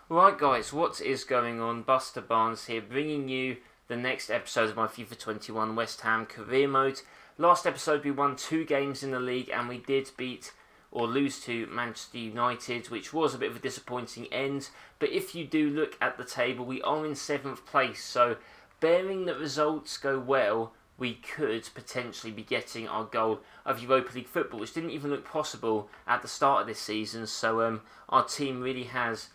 Right guys, what is going on? BusterBarnes here, bringing you the next episode of my FIFA 21 West Ham career mode. Last episode we won 2 games in the league and we did beat or lose to Manchester United, which was a bit of a disappointing end. But if you do look at the table, we are in 7th place, so bearing that results go well, we could potentially be getting our goal of Europa League football, which didn't even look possible at the start of this season. So our team really has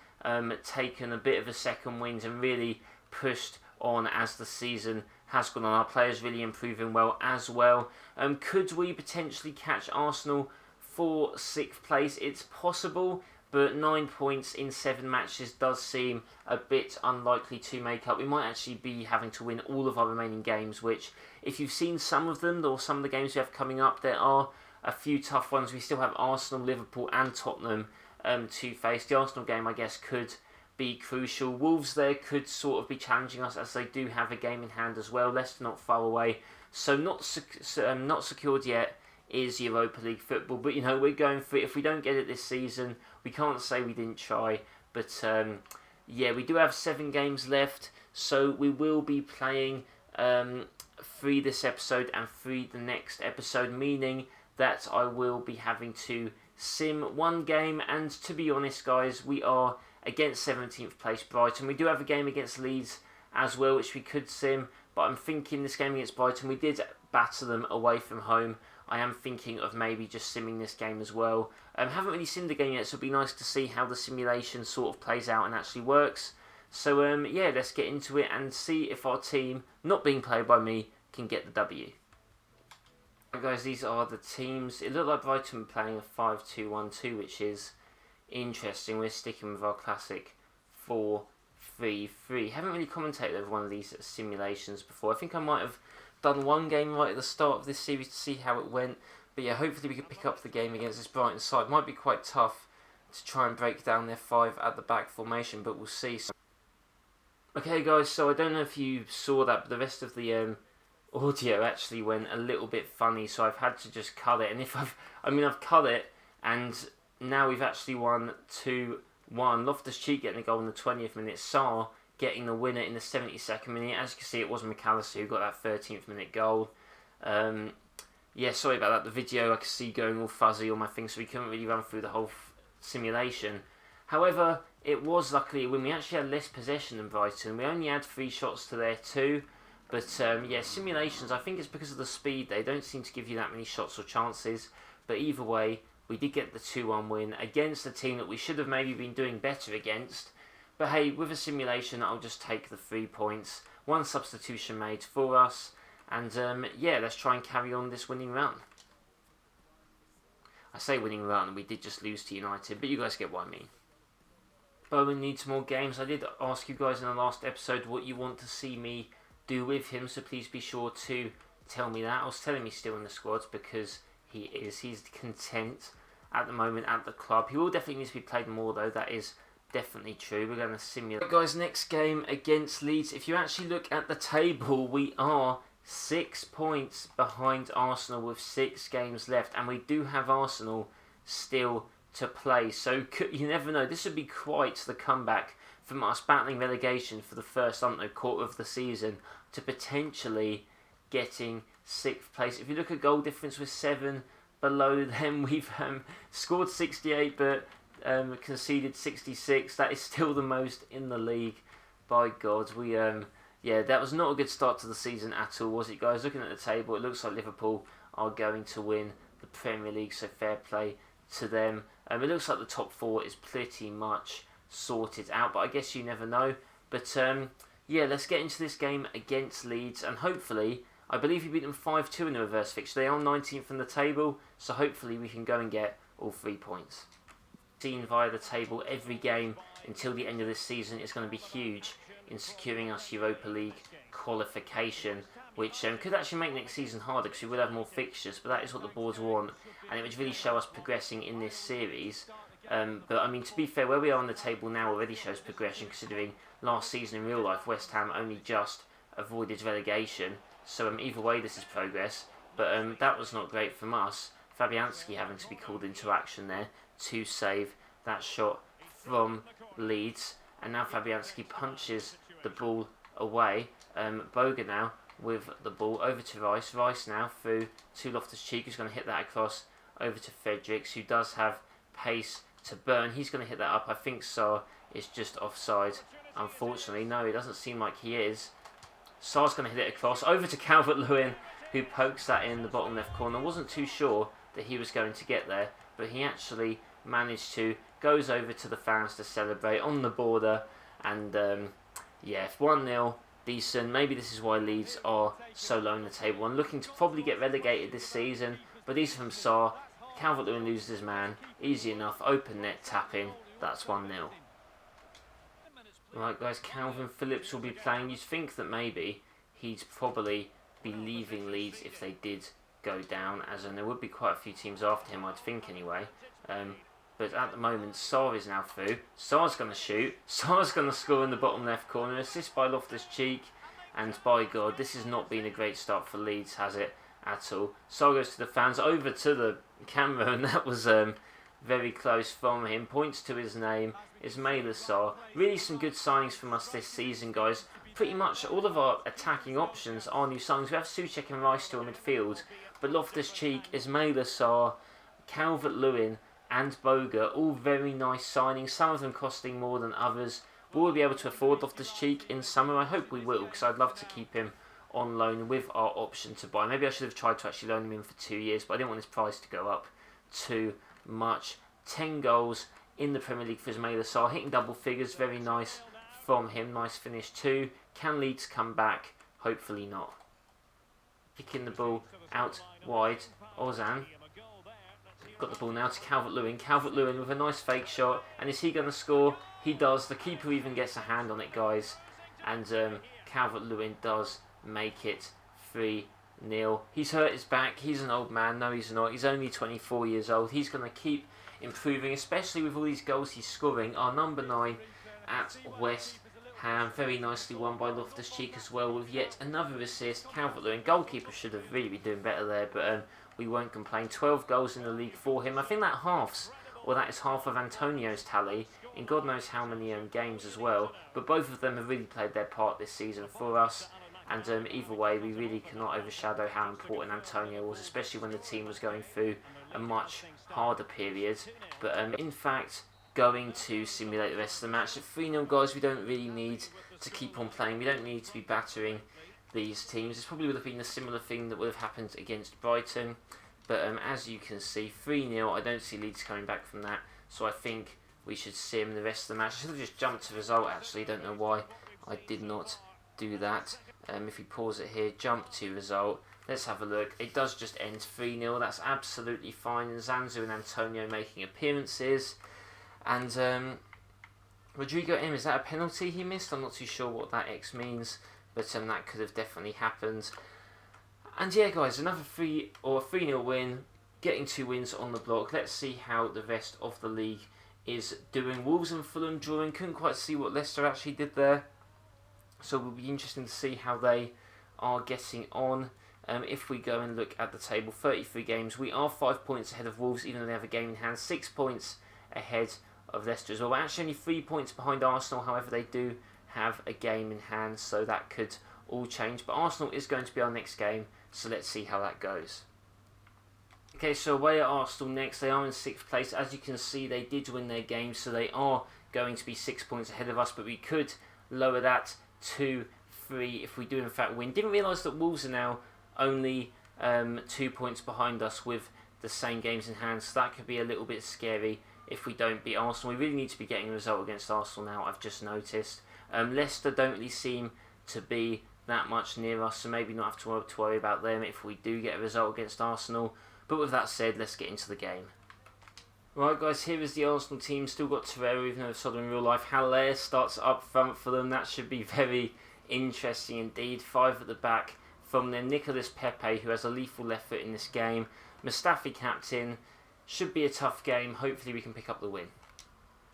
taken a bit of a second wind and really pushed on as the season has gone on. Our players really improving well as well. Could we potentially catch Arsenal for 6th place? It's possible, but 9 points in 7 matches does seem a bit unlikely to make up. We might actually be having to win all of our remaining games, which, if you've seen some of them, or some of the games we have coming up, there are a few tough ones. We still have Arsenal, Liverpool and Tottenham to face. The Arsenal game, I guess, could be crucial. Wolves there could sort of be challenging us, as they do have a game in hand as well. Leicester not far away, so not secured yet is Europa League football. But you know, we're going for it. If we don't get it this season, we can't say we didn't try. But yeah, we do have 7 games left, so we will be playing 3 this episode and 3 the next episode, meaning that I will be having to sim 1 game. And to be honest guys, we are against 17th place Brighton. We do have a game against Leeds as well, which we could sim, but I'm thinking this game against Brighton, we did batter them away from home. I am thinking of maybe just simming this game as well. Haven't really simmed the game yet, so it'll be nice to see how the simulation sort of plays out and actually works. So yeah, let's get into it and see if our team, not being played by me, can get the W. Right guys, these are the teams. It looked like Brighton were playing a 5-2-1-2, which is interesting. We're sticking with our classic 4-3-3. Haven't really commentated over one of these simulations before. I think I might have done 1 game right at the start of this series to see how it went. But yeah, hopefully we can pick up the game against this Brighton side. Might be quite tough to try and break down their 5 at the back formation, but we'll see. Okay guys, so I don't know if you saw that, but the rest of the audio actually went a little bit funny, so I've had to just cut it. And if I've cut it, and now we've actually won 2-1. Loftus-Cheek getting a goal in the 20th minute. Sarr getting the winner in the 72nd minute. As you can see, it was McAllister who got that 13th minute goal. Yeah, sorry about that. The video I could see going all fuzzy on my thing, so we couldn't really run through the whole simulation. However, it was luckily a win. We actually had less possession than Brighton. We only had 3 shots to their 2. But yeah, simulations, I think it's because of the speed. They don't seem to give you that many shots or chances. But either way, we did get the 2-1 win against a team that we should have maybe been doing better against. But hey, with a simulation, I'll just take the 3 points. 1 substitution made for us. And yeah, let's try and carry on this winning run. I say winning run, we did just lose to United, but you guys get what I mean. Bowen needs more games. I did ask you guys in the last episode what you want to see me do with him, so please be sure to tell me that. I was telling me still in the squad because he's content at the moment at the club. He will definitely need to be played more though, that is definitely true. We're going to simulate. Right, guys, next game against Leeds. If you actually look at the table, we are 6 points behind Arsenal with 6 games left, and we do have Arsenal still to play, so you never know. This would be quite the comeback from us battling relegation for the first, I don't know, quarter of the season to potentially getting 6th place. If you look at goal difference, we're 7 below them. We've scored 68 but conceded 66. That is still the most in the league. By God, we yeah, that was not a good start to the season at all, was it, guys? Looking at the table, it looks like Liverpool are going to win the Premier League, so fair play to them. It looks like the top 4 is pretty much sorted out, but I guess you never know. But yeah, let's get into this game against Leeds, and hopefully, I believe we beat them 5-2 in the reverse fixture. They are 19th in the table, so hopefully we can go and get all 3 points. Seen via the table every game until the end of this season is going to be huge in securing us Europa League qualification, which could actually make next season harder because we will have more fixtures, but that is what the boards want, and it would really show us progressing in this series. But I mean, to be fair, where we are on the table now already shows progression, considering last season in real life West Ham only just avoided relegation, so either way this is progress. But that was not great from us. Fabianski having to be called into action there to save that shot from Leeds. and now Fabianski punches the ball away. Boga now with the ball over to Rice. Rice now through to Loftus-Cheek, who's going to hit that across over to Fredericks, who does have pace to burn. He's going to hit that up. I think Sarr is just offside. Unfortunately, no, it doesn't seem like he is. Sarr's going to hit it across over to Calvert-Lewin, who pokes that in the bottom left corner. Wasn't too sure that he was going to get there, but he actually managed to. Goes over to the fans to celebrate on the border, and yeah, 1-0, decent. Maybe this is why Leeds are so low in the table and looking to probably get relegated this season. But these are from Sarr. Calvert-Lewin loses his man, easy enough. Open net tapping. That's 1-0. Right, guys, Calvin Phillips will be playing. You'd think that maybe he'd probably be leaving Leeds if they did go down, as in there would be quite a few teams after him, I'd think anyway. But at the moment, Sarr is now through. Sarr's going to shoot. Sarr's going to score in the bottom left corner. Assist by Loftus-Cheek. And by God, this has not been a great start for Leeds, has it? At all. Sarr goes to the fans, over to the camera, and that was very close from him. Points to his name. Ismaila Sarr. Really some good signings from us this season, guys. Pretty much all of our attacking options are new signings. We have Souček and Rice still in midfield. But Loftus-Cheek, Ismaila Sarr, Calvert-Lewin, and Boga, all very nice signings, some of them costing more than others. Will we be able to afford Loftus-Cheek in summer? I hope we will, because I'd love to keep him on loan with our option to buy. Maybe I should have tried to actually loan him in for 2 years, but I didn't want his price to go up too much. 10 goals in the Premier League for Ismaila Sarr, hitting double figures, very nice from him, nice finish too. Can Leeds come back? Hopefully not. Kicking the ball out wide, Ozan. Got the ball now to Calvert-Lewin. Calvert-Lewin with a nice fake shot. And is he going to score? He does. The keeper even gets a hand on it, guys. And Calvert-Lewin does make it 3-0. He's hurt his back. He's an old man. No, he's not. He's only 24 years old. He's going to keep improving, especially with all these goals he's scoring. Our number 9 at West Ham. Very nicely won by Loftus-Cheek as well, with yet another assist. Calvert-Lewin, goalkeeper, should have really been doing better there, but we won't complain. 12 goals in the league for him. I think that that is half of Antonio's tally in God knows how many games as well. But both of them have really played their part this season for us. And either way, we really cannot overshadow how important Antonio was, especially when the team was going through a much harder period. But in fact, going to simulate the rest of the match. At 3-0, guys, we don't really need to keep on playing. We don't need to be battering these teams. This probably would have been a similar thing that would have happened against Brighton. But as you can see, 3-0, I don't see Leeds coming back from that. So I think we should sim the rest of the match. I should have just jumped to result, actually. Don't know why I did not do that. If we pause it here, jump to result. Let's have a look. It does just end 3-0. That's absolutely fine. And Zanzu and Antonio making appearances. And Rodrigo M, is that a penalty he missed? I'm not too sure what that X means. But that could have definitely happened. And yeah, guys, another 3-0 win, getting 2 wins on the block. Let's see how the rest of the league is doing. Wolves and Fulham drawing. Couldn't quite see what Leicester actually did there. So it will be interesting to see how they are getting on. If we go and look at the table, 33 games. We are 5 points ahead of Wolves, even though they have a game in hand. 6 points ahead of Leicester as well. We're actually only 3 points behind Arsenal. However, they do have a game in hand, so that could all change. But Arsenal is going to be our next game, so let's see how that goes. Okay, so away at Arsenal next. They are in 6th place. As you can see, they did win their game, so they are going to be 6 points ahead of us, but we could lower that to 3 if we do in fact win. Didn't realise that Wolves are now only 2 points behind us with the same games in hand, so that could be a little bit scary if we don't beat Arsenal. We really need to be getting a result against Arsenal now, I've just noticed. Leicester don't really seem to be that much near us, so maybe not have to worry about them if we do get a result against Arsenal. But with that said, let's get into the game. Right, guys, here is the Arsenal team. Still got Torreira, even though it's sort of in real life. Haller starts up front for them. That should be very interesting indeed. 5 at the back from them. Nicolas Pepe, who has a lethal left foot in this game. Mustafi captain. Should be a tough game. Hopefully we can pick up the win.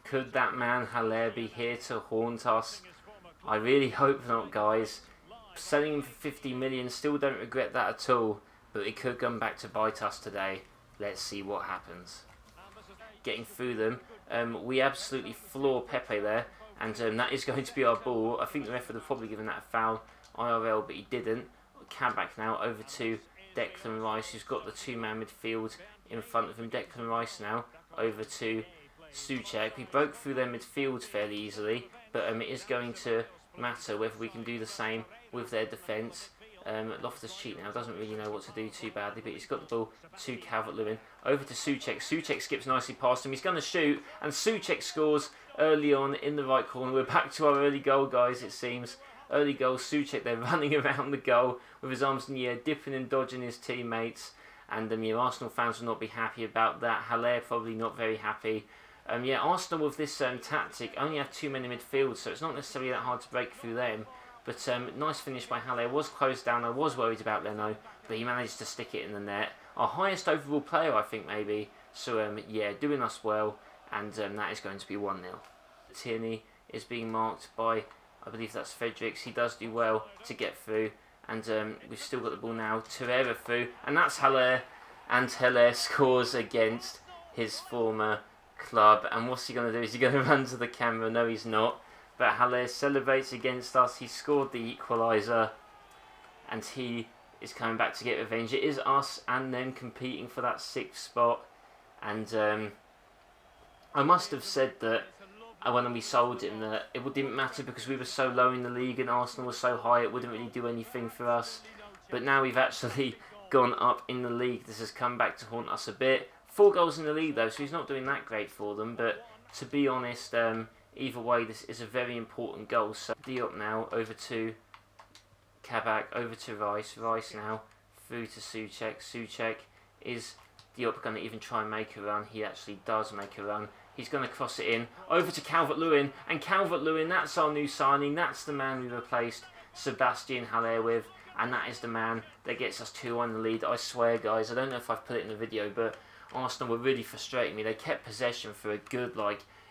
Could that man Haller be here to haunt us? I really hope not, guys. Selling him for 50 million, still don't regret that at all. But it could come back to bite us today. Let's see what happens. Getting through them. We absolutely floor Pepe there. and that is going to be our ball. I think the ref would have probably given that a foul, IRL, but he didn't. Kabak now over to Declan Rice, who's got the two-man midfield in front of him. Declan Rice now over to Souček. We broke through their midfield fairly easily, but it is going to matter whether we can do the same with their defence. Loftus-Cheek now doesn't really know what to do too badly, but he's got the ball to Calvert-Lewin. Over to Souček. Souček skips nicely past him. He's going to shoot, and Souček scores early on in the right corner. We're back to our early goal, guys, it seems. Early goal, Souček there running around the goal with his arms in the air, dipping and dodging his teammates. And Arsenal fans will not be happy about that. Haller probably not very happy. Arsenal with this tactic only have 2 men in midfield, so it's not necessarily that hard to break through them. But nice finish by Haller. Was closed down. I was worried about Leno, but he managed to stick it in the net. Our highest overall player, I think, maybe. So, doing us well. And that is going to be 1-0. Tierney is being marked by, I believe that's Fredericks. He does do well to get through. And we've still got the ball now. Torreira through. And that's Haller. And Haller scores against his former club. And what's he going to do? Is he going to run to the camera? No, he's not. But Haller celebrates against us. He scored the equaliser. And he is coming back to get revenge. It is us and them competing for that 6th spot. And I must have said that when we sold him that it didn't matter because we were so low in the league and Arsenal was so high, it wouldn't really do anything for us. But now we've actually gone up in the league. This has come back to haunt us a bit. 4 goals in the league though, so he's not doing that great for them. But to be honest, either way, this is a very important goal. So Diop now over to Kabak, over to Rice. Rice now through to Souček. Souček, is Diop going to even try and make a run? He actually does make a run. He's going to cross it in over to Calvert-Lewin, and Calvert-Lewin, that's our new signing. That's the man we replaced Sebastian Haller with, and that is the man that gets us 2-1 in the lead. I swear, guys, I don't know if I've put it in the video, but Arsenal were really frustrating me. They kept possession for a good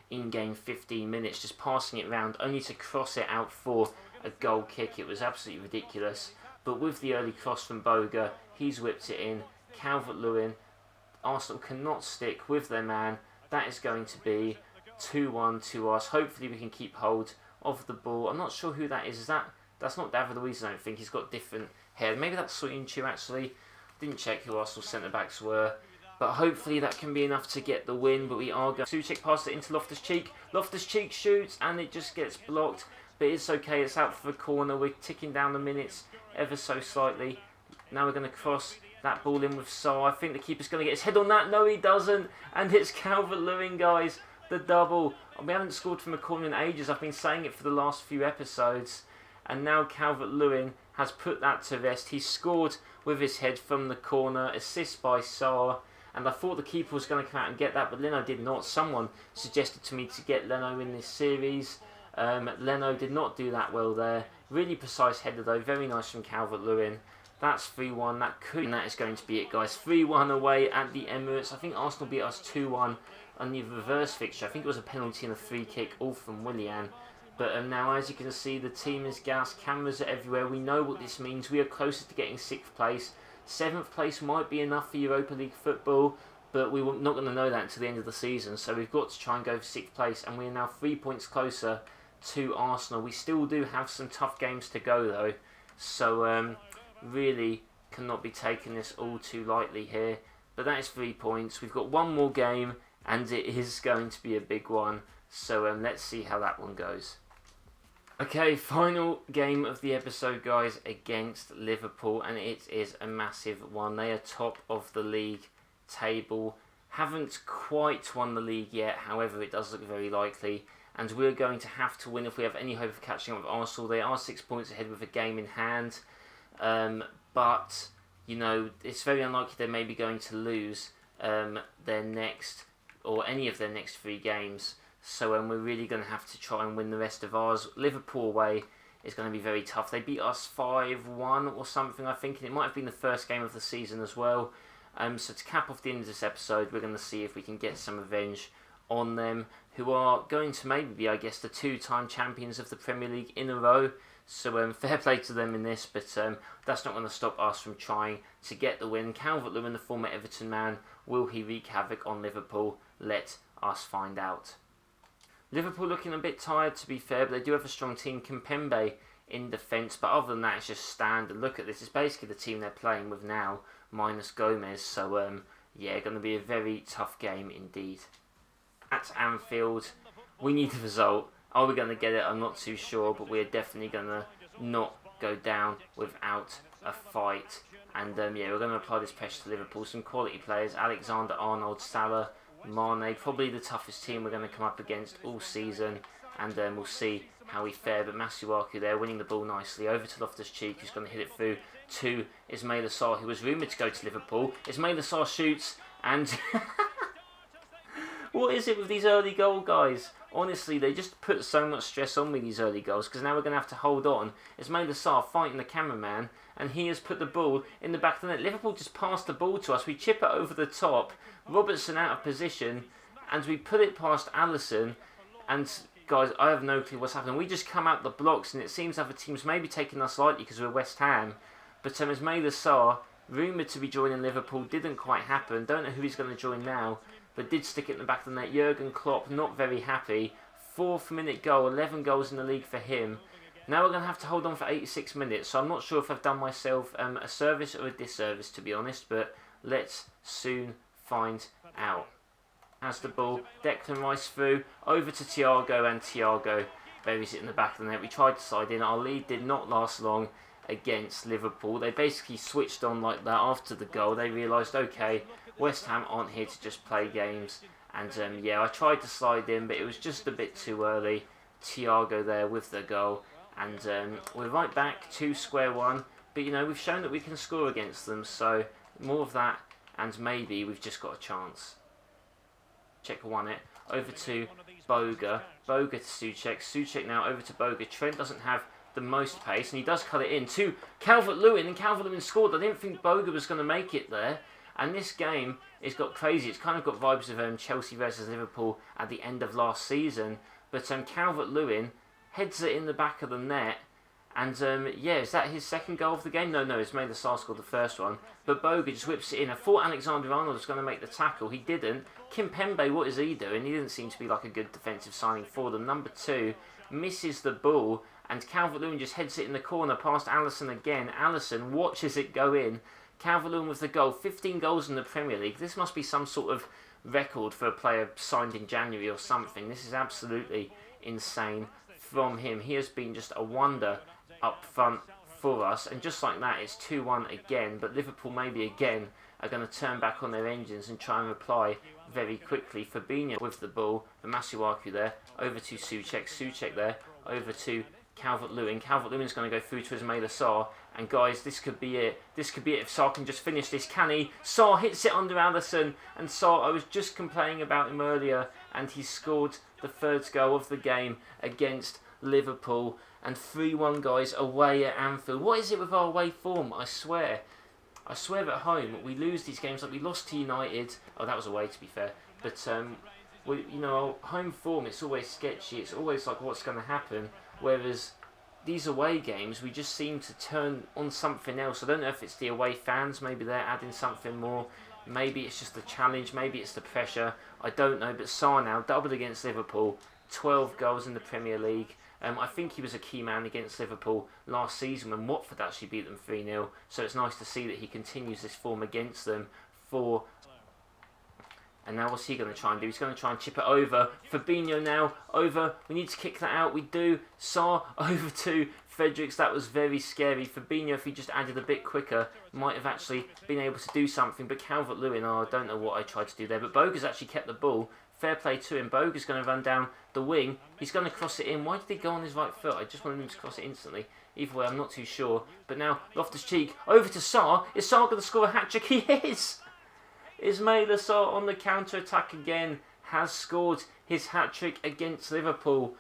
in-game 15 minutes, just passing it around, only to cross it out for a goal kick. It was absolutely ridiculous. But with the early cross from Boga, he's whipped it in. Calvert-Lewin, Arsenal cannot stick with their man. That is going to be 2-1 to us. Hopefully we can keep hold of the ball. I'm not sure who that is. That's not David Luiz, I don't think. He's got different hair. Maybe that's Soyuncu, actually. Didn't check who Arsenal centre-backs were. But hopefully that can be enough to get the win. But we are going. Souček passed it into Loftus-Cheek. Loftus-Cheek shoots and it just gets blocked. But it's okay. It's out for a corner. We're ticking down the minutes ever so slightly. Now we're going to cross that ball in with Saar. I think the keeper's going to get his head on that. No, he doesn't. And it's Calvert-Lewin, guys. The double. We haven't scored from a corner in ages. I've been saying it for the last few episodes. And now Calvert-Lewin has put that to rest. He scored with his head from the corner. Assist by Saar. And I thought the keeper was going to come out and get that, but Leno did not. Someone suggested to me to get Leno in this series. Leno did not do that well there. Really precise header though. Very nice from Calvert-Lewin. That's 3-1. That is going to be it, guys. 3-1 away at the Emirates. I think Arsenal beat us 2-1 on the reverse fixture. I think it was a penalty and a free kick, all from Willian. But now, as you can see, the team is gassed. Cameras are everywhere. We know what this means. We are closer to getting 6th place. 7th place might be enough for Europa League football, but we're not going to know that until the end of the season. So we've got to try and go for 6th place, and we are now 3 points closer to Arsenal. We still do have some tough games to go, though. So, really cannot be taking this all too lightly here. But that is 3 points. We've got one more game, and it is going to be a big one. So, let's see how that one goes. Okay, final game of the episode, guys, against Liverpool, and it is a massive one. They are top of the league table. Haven't quite won the league yet, however, it does look very likely. And we're going to have to win if we have any hope of catching up with Arsenal. They are 6 points ahead with a game in hand. But, it's very unlikely they're maybe going to lose their next, or any of their next 3 games. So we're really going to have to try and win the rest of ours. Liverpool away is going to be very tough. They beat us 5-1 or something, I think. And it might have been the first game of the season as well. So to cap off the end of this episode, we're going to see if we can get some revenge on them, who are going to maybe be, I guess, the 2-time champions of the Premier League in a row. So fair play to them in this, but that's not going to stop us from trying to get the win. Calvert-Lewin, the former Everton man, will he wreak havoc on Liverpool? Let us find out. Liverpool looking a bit tired, to be fair, but they do have a strong team. Kimpembe in defence, but other than that, it's just standard. Look at this. It's basically the team they're playing with now, minus Gomez. So, yeah, going to be a very tough game indeed. At Anfield, we need a result. Are we going to get it? I'm not too sure, but we're definitely going to not go down without a fight. And, yeah, we're going to apply this pressure to Liverpool. Some quality players, Alexander-Arnold, Salah, Mane, probably the toughest team we're going to come up against all season, and we'll see how we fare. But Masuaku there, winning the ball nicely, over to Loftus-Cheek, who's going to hit it through to Ismaila Sarr, who was rumoured to go to Liverpool. Ismaila Sarr shoots, and what is it with these early goal guys? Honestly, they just put so much stress on me, these early goals, because now we're going to have to hold on. Ismaila Sarr fighting the cameraman, and he has put the ball in the back of the net. Liverpool just passed the ball to us. We chip it over the top. Robertson out of position, and we put it past Alisson. And guys, I have no clue what's happening. We just come out the blocks, and it seems other teams may be taking us lightly because we're West Ham. But Ismaila Sarr, rumoured to be joining Liverpool, didn't quite happen. Don't know who he's going to join now, but did stick it in the back of the net. Jurgen Klopp, not very happy. 4th minute goal, 11 goals in the league for him. Now we're going to have to hold on for 86 minutes, so I'm not sure if I've done myself a service or a disservice, to be honest, but let's soon find out. Has the ball, Declan Rice through, over to Thiago, and Thiago buries it in the back of the net. We tried to slide in, our lead did not last long against Liverpool. They basically switched on like that after the goal. They realised, okay, West Ham aren't here to just play games, and yeah, I tried to slide in, but it was just a bit too early. Thiago there with the goal. And we're right back to square one. But, you know, we've shown that we can score against them. So, more of that. And maybe we've just got a chance. Czech won it. Over to Boga. Boga to Souček. Souček now over to Boga. Trent doesn't have the most pace. And he does cut it in to Calvert-Lewin. And Calvert-Lewin scored. I didn't think Boga was going to make it there. And this game, it's got crazy. It's kind of got vibes of Chelsea versus Liverpool at the end of last season. But Calvert-Lewin heads it in the back of the net, and yeah, is that his second goal of the game? No, Ismaila Sarr scored the first one, but Boga just whips it in. I thought Alexander-Arnold was going to make the tackle, he didn't. Kimpembe, what is he doing? He didn't seem to be like a good defensive signing for them. Number 2 misses the ball, and Calvert-Lewin just heads it in the corner past Alisson again. Alisson watches it go in. Calvert-Lewin with the goal, 15 goals in the Premier League. This must be some sort of record for a player signed in January or something. This is absolutely insane from him. He has been just a wonder up front for us, and just like that, it's 2-1 again. But Liverpool maybe again are going to turn back on their engines and try and reply very quickly. Fabinho with the ball, the Masuaku there, over to Souček. Souček there, over to Calvert-Lewin. Calvert-Lewin's going to go through to Ismaila Sarr, and guys, this could be it. This could be it if Sarr can just finish this. Can he? Sarr hits it under Alisson, and Sarr, I was just complaining about him earlier, and he scored the 3rd goal of the game against Liverpool. And 3-1, guys, away at Anfield. What is it with our away form? I swear at home we lose these games. Like we lost to United. Oh, that was away, to be fair. But we, you know, home form, it's always sketchy. It's always like what's going to happen. Whereas these away games, we just seem to turn on something else. I don't know if it's the away fans. Maybe they're adding something more. Maybe it's just the challenge. Maybe it's the pressure. I don't know. But Sarr now doubled against Liverpool. 12 goals in the Premier League. I think he was a key man against Liverpool last season when Watford actually beat them 3-0. So it's nice to see that he continues this form against them. And now what's he going to try and do? He's going to try and chip it over. Fabinho now over. We need to kick that out. We do. Sarr over to Fredericks. That was very scary. Fabinho, if he just added a bit quicker, might have actually been able to do something. But Calvert-Lewin, I don't know what I tried to do there. But Boga's actually kept the ball. Fair play to him. Boga's going to run down the wing. He's going to cross it in. Why did he go on his right foot? I just wanted him to cross it instantly. Either way, I'm not too sure. But now, Loftus-Cheek over to Sarr. Is Sarr going to score a hat-trick? He is! Ismaila Sarr on the counter-attack again. Has scored his hat-trick against Liverpool.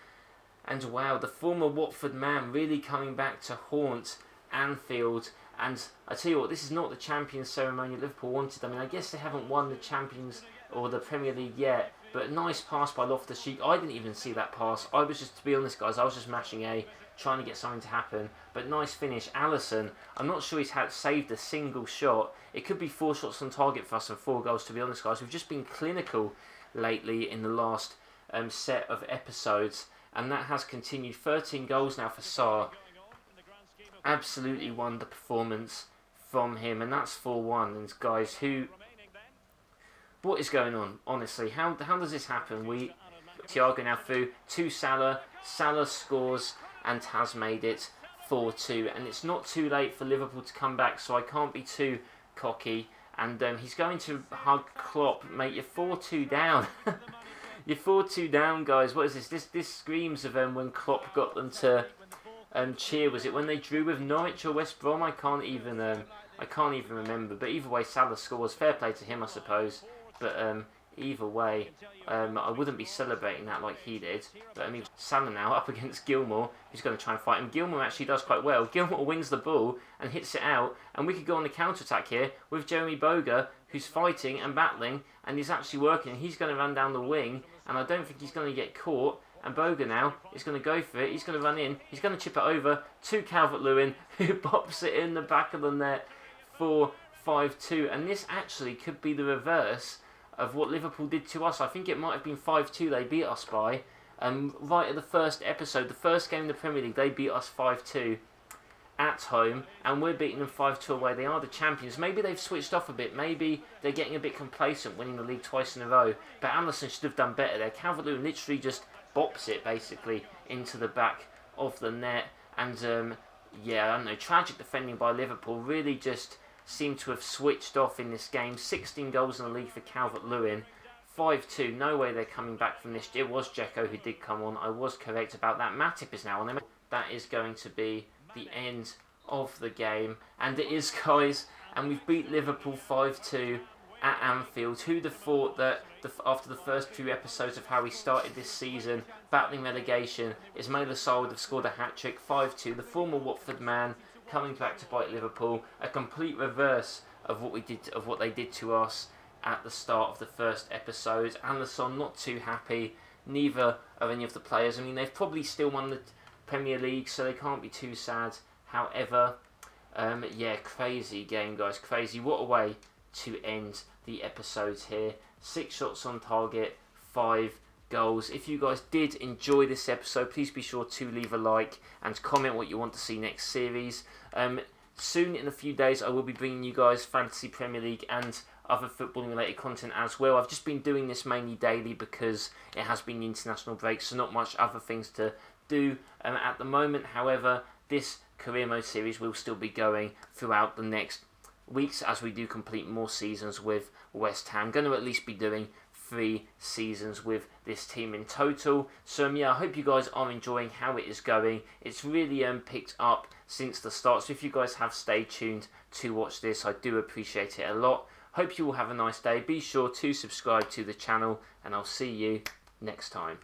And wow, the former Watford man really coming back to haunt Anfield. And I tell you what, this is not the Champions ceremony Liverpool wanted. I mean, I guess they haven't won the Champions or the Premier League yet. But a nice pass by Loftus-Cheek. I didn't even see that pass. I was just, to be honest, guys, I was just mashing A, trying to get something to happen. But nice finish. Alisson, I'm not sure he's saved a single shot. It could be 4 shots on target for us and 4 goals, to be honest, guys. We've just been clinical lately in the last set of episodes, and that has continued. 13 goals now for Sarr. Absolutely wonder performance from him, and that's 4-1. And guys, what is going on? Honestly, how does this happen? Thiago now through to Salah. Salah scores, and has made it 4-2. And it's not too late for Liverpool to come back, so I can't be too cocky. And he's going to hug Klopp, mate. You're 4-2 down. You're 4-2 down, guys. What is this? This screams of when Klopp got them to cheer. Was it when they drew with Norwich or West Brom? I can't even remember. But either way, Salah scores. Fair play to him, I suppose. But either way, I wouldn't be celebrating that like he did. But I mean, Salah now up against Gilmour, who's going to try and fight him. Gilmour actually does quite well. Gilmour wins the ball and hits it out, and we could go on the counter-attack here with Jeremy Boga, who's fighting and battling, and he's actually working. He's going to run down the wing, and I don't think he's going to get caught. And Boga now is going to go for it. He's going to run in. He's going to chip it over to Calvert-Lewin, who pops it in the back of the net for 5-2. And this actually could be the reverse of what Liverpool did to us. I think it might have been 5-2 they beat us by. Right at the first episode, the first game in the Premier League, they beat us 5-2 at home, and we're beating them 5-2 away. They are the champions. Maybe they've switched off a bit. Maybe they're getting a bit complacent, winning the league twice in a row. But Alisson should have done better there. Calvert-Lewin literally just bops it, basically, into the back of the net. And, yeah, I don't know, tragic defending by Liverpool. Really just seemed to have switched off in this game. 16 goals in the league for Calvert-Lewin. 5-2, no way they're coming back from this. It was Dzeko who did come on. I was correct about that. Matip is now on them. That is going to be the end of the game. And it is, guys. And we've beat Liverpool 5-2 at Anfield. Who'd have thought that after the first few episodes of how we started this season, battling relegation, Ismaila Sarr would have scored a hat-trick. 5-2. The former Watford man coming back to bite Liverpool. A complete reverse of what they did to us at the start of the first episode. Alisson not too happy. Neither are any of the players. I mean, they've probably still won the Premier League, so they can't be too sad. However, yeah, crazy game, guys. Crazy. What a way to end the episodes here. 6 shots on target, 5 goals. If you guys did enjoy this episode, please be sure to leave a like and comment what you want to see next series. Soon, in a few days, I will be bringing you guys Fantasy Premier League and other footballing related content as well. I've just been doing this mainly daily because it has been the international break, so not much other things to do at the moment. However, this career mode series will still be going throughout the next weeks as we do complete more seasons with West Ham. Going to at least be doing 3 seasons with this team in total. So yeah, I hope you guys are enjoying how it is going. It's really picked up since the start, so if you guys have stayed tuned to watch this, I do appreciate it a lot. Hope you all have a nice day. Be sure to subscribe to the channel, and I'll see you next time.